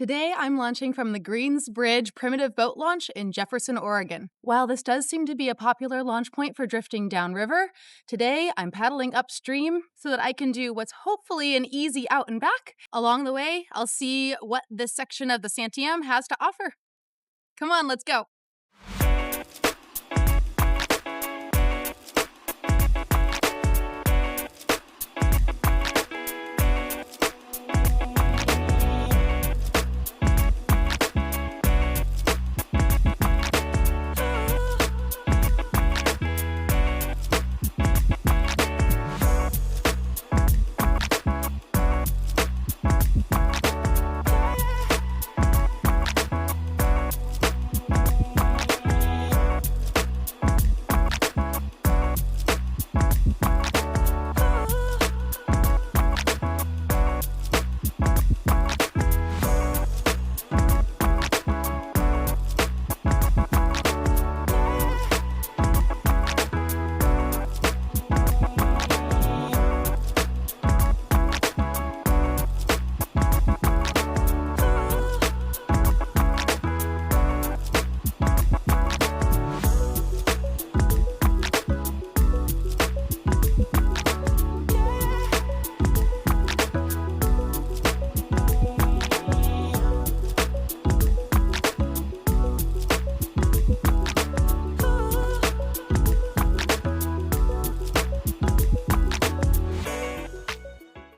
Today, I'm launching from the Greens Bridge Primitive Boat Launch in Jefferson, Oregon. While this does seem to be a popular launch point for drifting downriver, today I'm paddling upstream so that I can do what's hopefully an easy out and back. Along the way, I'll see what this section of the Santiam has to offer. Come on, let's go.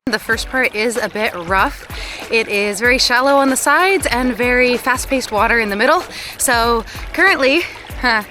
The first part is a bit rough. It is very shallow on the sides and very fast-paced water in the middle. So currently I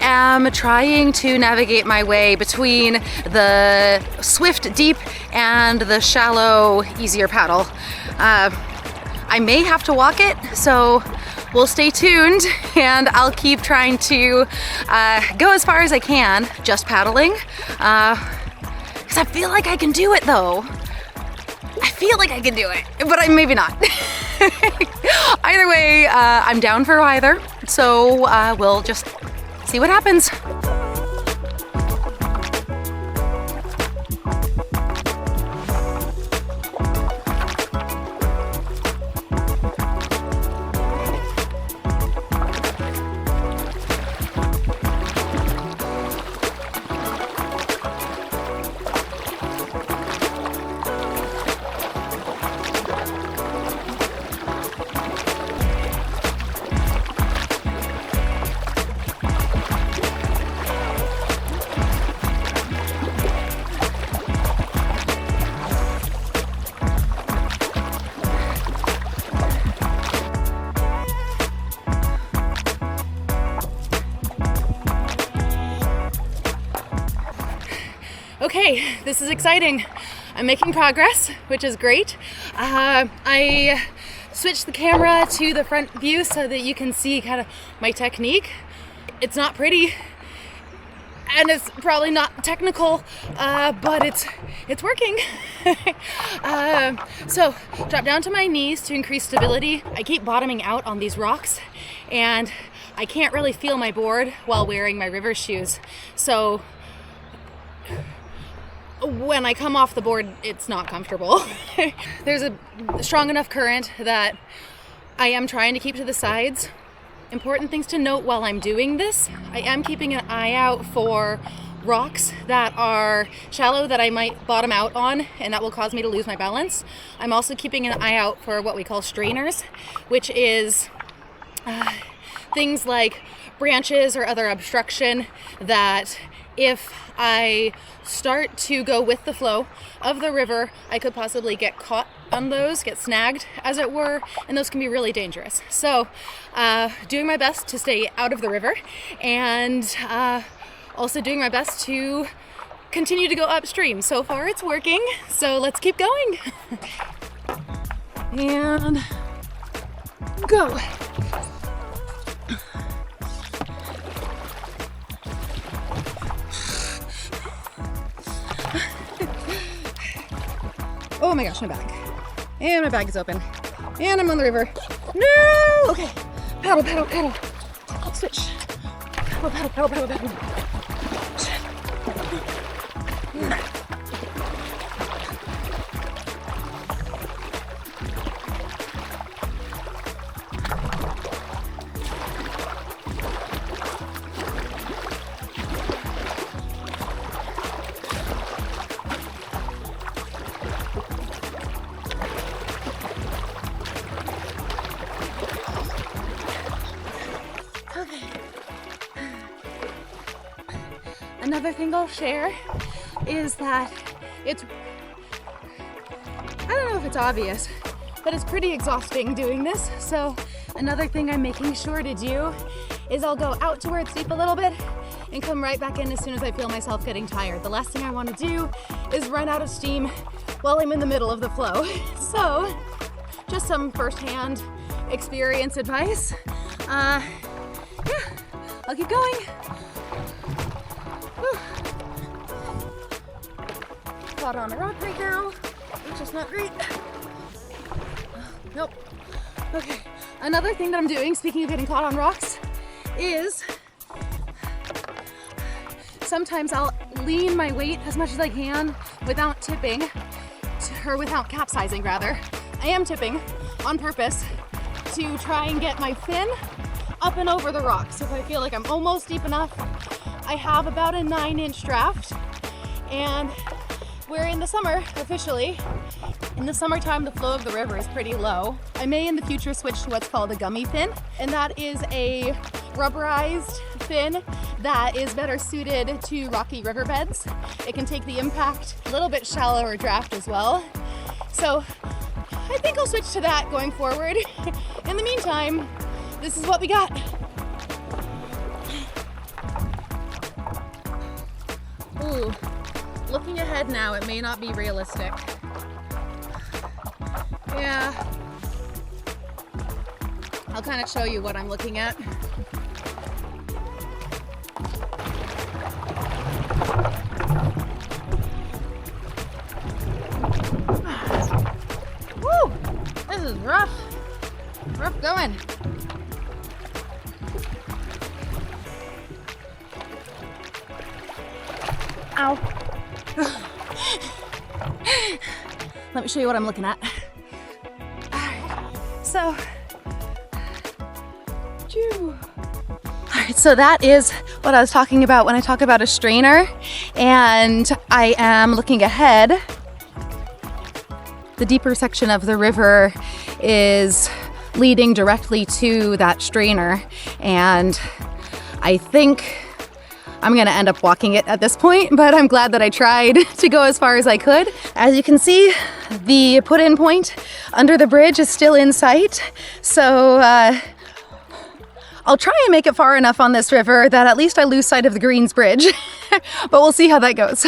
am trying to navigate my way between the swift deep and the shallow easier paddle. I may have to walk it, so we'll stay tuned and I'll keep trying to go as far as I can just paddling. I feel like I can do it though. I feel like I can do it, but maybe not. Either way, I'm down for either, so we'll just see what happens. Okay, this is exciting. I'm making progress, which is great. I switched the camera to the front view so that you can see kind of my technique. It's not pretty and it's probably not technical, but it's working. So drop down to my knees to increase stability. I keep bottoming out on these rocks and I can't really feel my board while wearing my river shoes. So when I come off the board, it's not comfortable. There's a strong enough current that I am trying to keep to the sides. Important things to note while I'm doing this, I am keeping an eye out for rocks that are shallow that I might bottom out on, and that will cause me to lose my balance. I'm also keeping an eye out for what we call strainers, which is things like branches or other obstruction that if I start to go with the flow of the river, I could possibly get caught on those, get snagged as it were, and those can be really dangerous. So doing my best to stay out of the river and also doing my best to continue to go upstream. So far it's working, so let's keep going. And go. Oh my gosh, my bag. And my bag is open. And I'm on the river. No! Okay. Paddle, paddle, paddle. Switch. Paddle, paddle, paddle, paddle, paddle. Another thing I'll share is that I don't know if it's obvious, but it's pretty exhausting doing this. So another thing I'm making sure to do is I'll go out to where it's deep a little bit and come right back in as soon as I feel myself getting tired. The last thing I want to do is run out of steam while I'm in the middle of the flow. So just some firsthand experience advice. Yeah, I'll keep going. Whew. Caught on a rock right now, which is not great. Nope. Okay, another thing that I'm doing, speaking of getting caught on rocks, is sometimes I'll lean my weight as much as I can without tipping, or without capsizing rather. I am tipping on purpose to try and get my fin up and over the rocks. So if I feel like I'm almost deep enough, I have about a 9-inch draft, and we're in the summer officially. In the summertime, the flow of the river is pretty low. I may in the future switch to what's called a gummy fin, and that is a rubberized fin that is better suited to rocky riverbeds. It can take the impact, a little bit shallower draft as well. So I think I'll switch to that going forward. In the meantime, this is what we got. Ooh, looking ahead now, it may not be realistic. Yeah, I'll kind of show you what I'm looking at. Woo! This is rough. Rough going. Ow. Let me show you what I'm looking at. So, alright, so that is what I was talking about when I talk about a strainer, and I am looking ahead. The deeper section of the river is leading directly to that strainer, and I think I'm gonna end up walking it at this point, but I'm glad that I tried to go as far as I could. As you can see, the put-in point under the bridge is still in sight, so I'll try and make it far enough on this river that at least I lose sight of the Greens Bridge, but we'll see how that goes.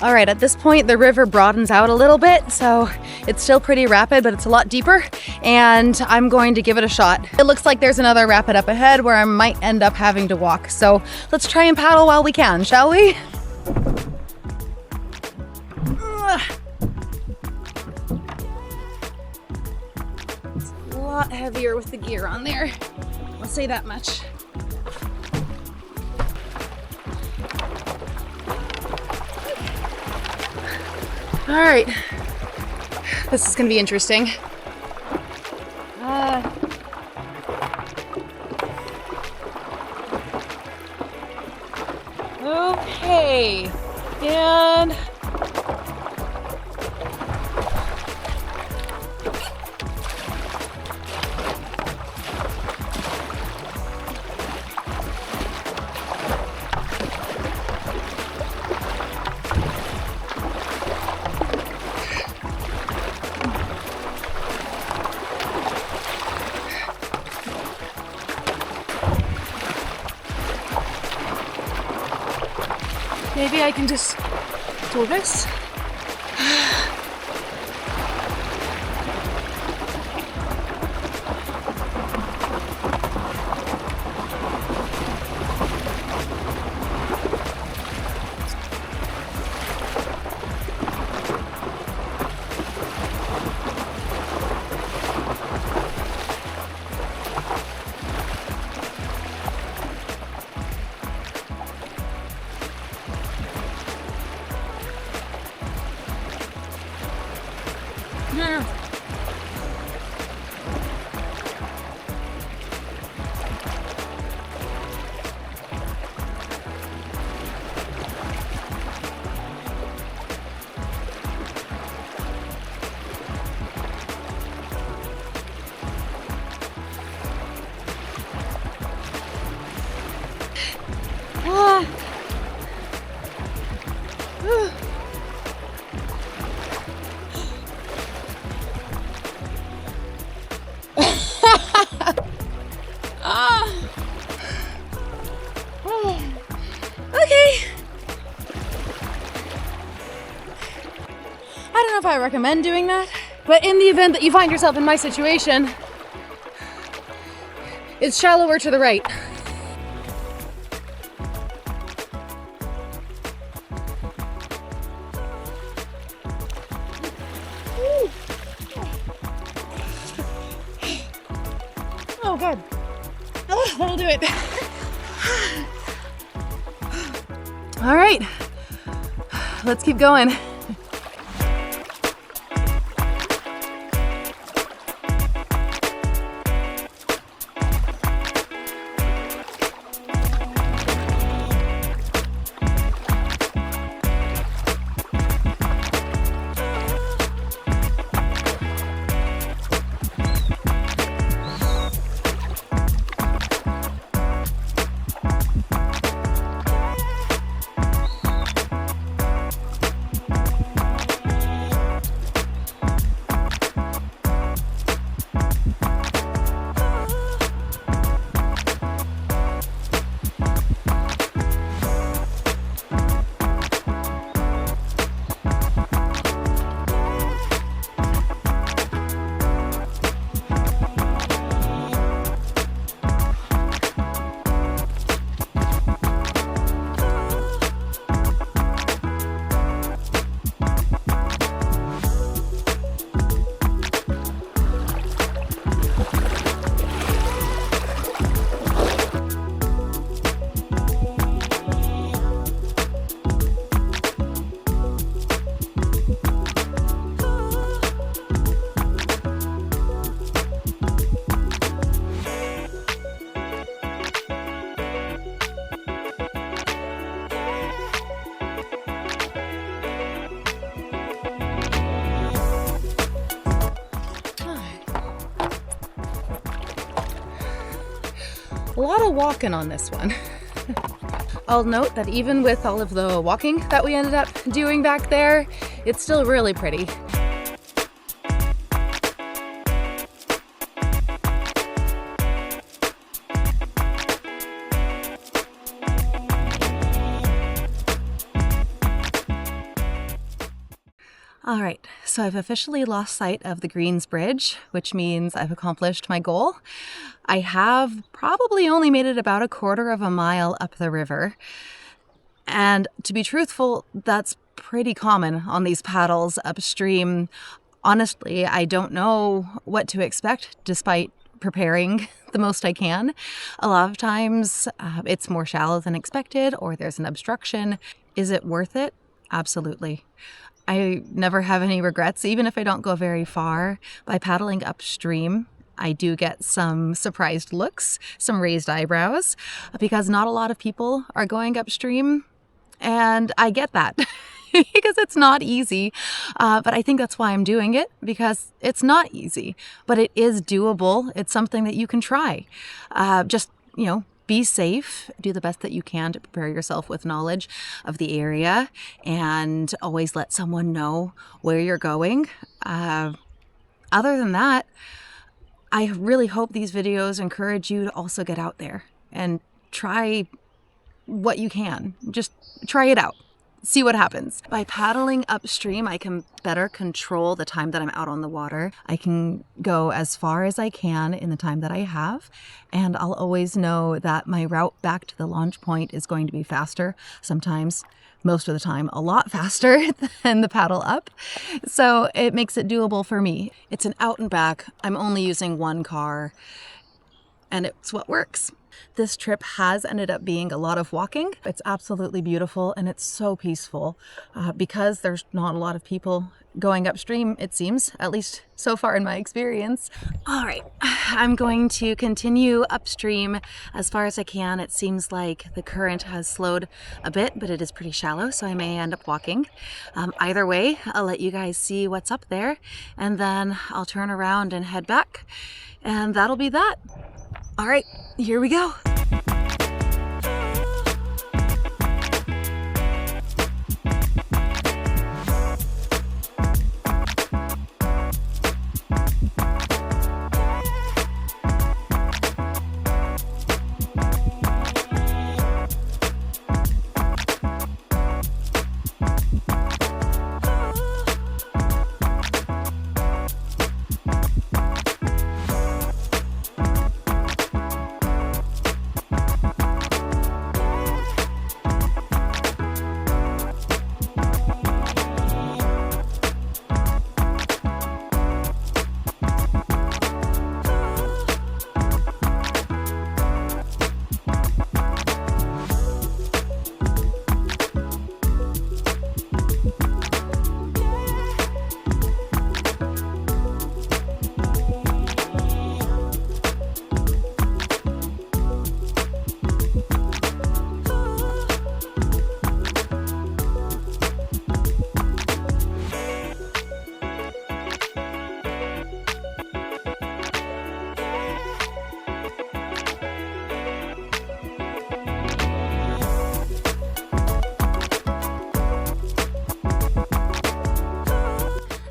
All right, at this point, the river broadens out a little bit, so it's still pretty rapid, but it's a lot deeper, and I'm going to give it a shot. It looks like there's another rapid up ahead where I might end up having to walk, so let's try and paddle while we can, shall we? It's a lot heavier with the gear on there, I'll say that much. All right, this is gonna be interesting. Okay, and maybe I can just do this. Okay. I don't know if I recommend doing that, but in the event that you find yourself in my situation, it's shallower to the right. Oh, good. Oh, that'll do it. All right, let's keep going. A lot of walking on this one. I'll note that even with all of the walking that we ended up doing back there, it's still really pretty. All right, so I've officially lost sight of the Greens Bridge, which means I've accomplished my goal. I have probably only made it about a quarter of a mile up the river. And to be truthful, that's pretty common on these paddles upstream. Honestly, I don't know what to expect despite preparing the most I can. A lot of times it's more shallow than expected or there's an obstruction. Is it worth it? Absolutely. I never have any regrets, even if I don't go very far. By paddling upstream, I do get some surprised looks, some raised eyebrows, because not a lot of people are going upstream, and I get that because it's not easy. But I think that's why I'm doing it, because it's not easy, but it is doable. It's something that you can try. Just, be safe, do the best that you can to prepare yourself with knowledge of the area, and always let someone know where you're going. Other than that, I really hope these videos encourage you to also get out there and try what you can. Just try it out. See what happens. By paddling upstream, I can better control the time that I'm out on the water. I can go as far as I can in the time that I have, and I'll always know that my route back to the launch point is going to be faster. Sometimes, most of the time, a lot faster than the paddle up. So it makes it doable for me. It's an out and back. I'm only using one car, and it's what works. This trip has ended up being a lot of walking. It's absolutely beautiful and it's so peaceful because there's not a lot of people going upstream, it seems, at least so far in my experience. All right, I'm going to continue upstream as far as I can. It seems like the current has slowed a bit, but it is pretty shallow, so I may end up walking. Either way, I'll let you guys see what's up there, and then I'll turn around and head back, and that'll be that. All right, here we go.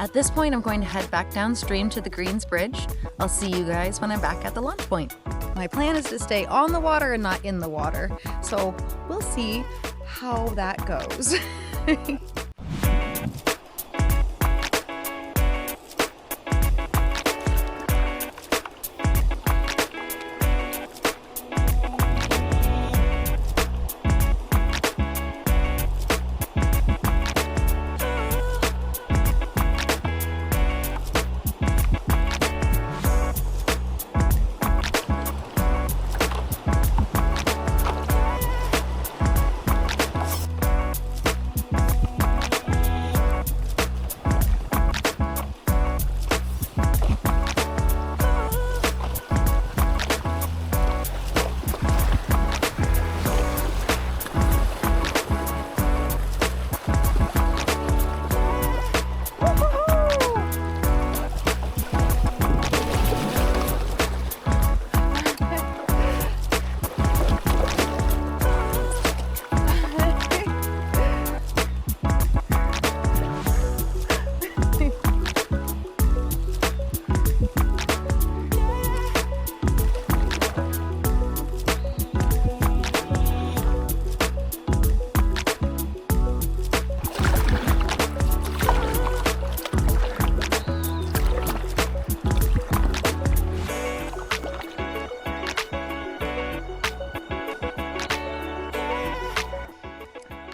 At this point, I'm going to head back downstream to the Greens Bridge. I'll see you guys when I'm back at the launch point. My plan is to stay on the water and not in the water, so we'll see how that goes.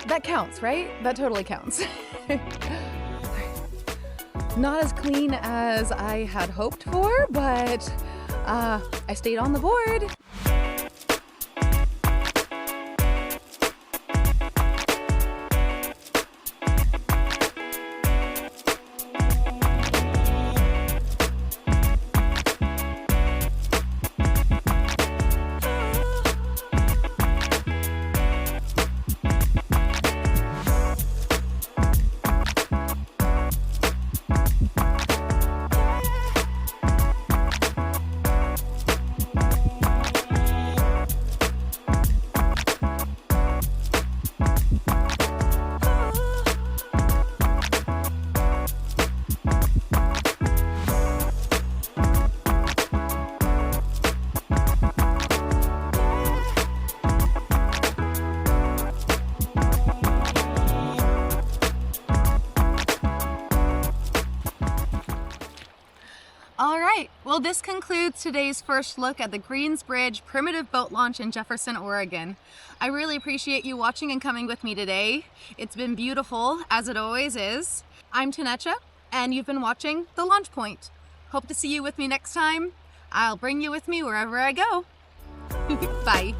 That counts, right? That totally counts. Not as clean as I had hoped for, but I stayed on the board. Well, this concludes today's first look at the Greens Bridge Primitive Boat Launch in Jefferson, Oregon. I really appreciate you watching and coming with me today. It's been beautiful, as it always is. I'm Tanecha, and you've been watching The Launch Point. Hope to see you with me next time. I'll bring you with me wherever I go. Bye.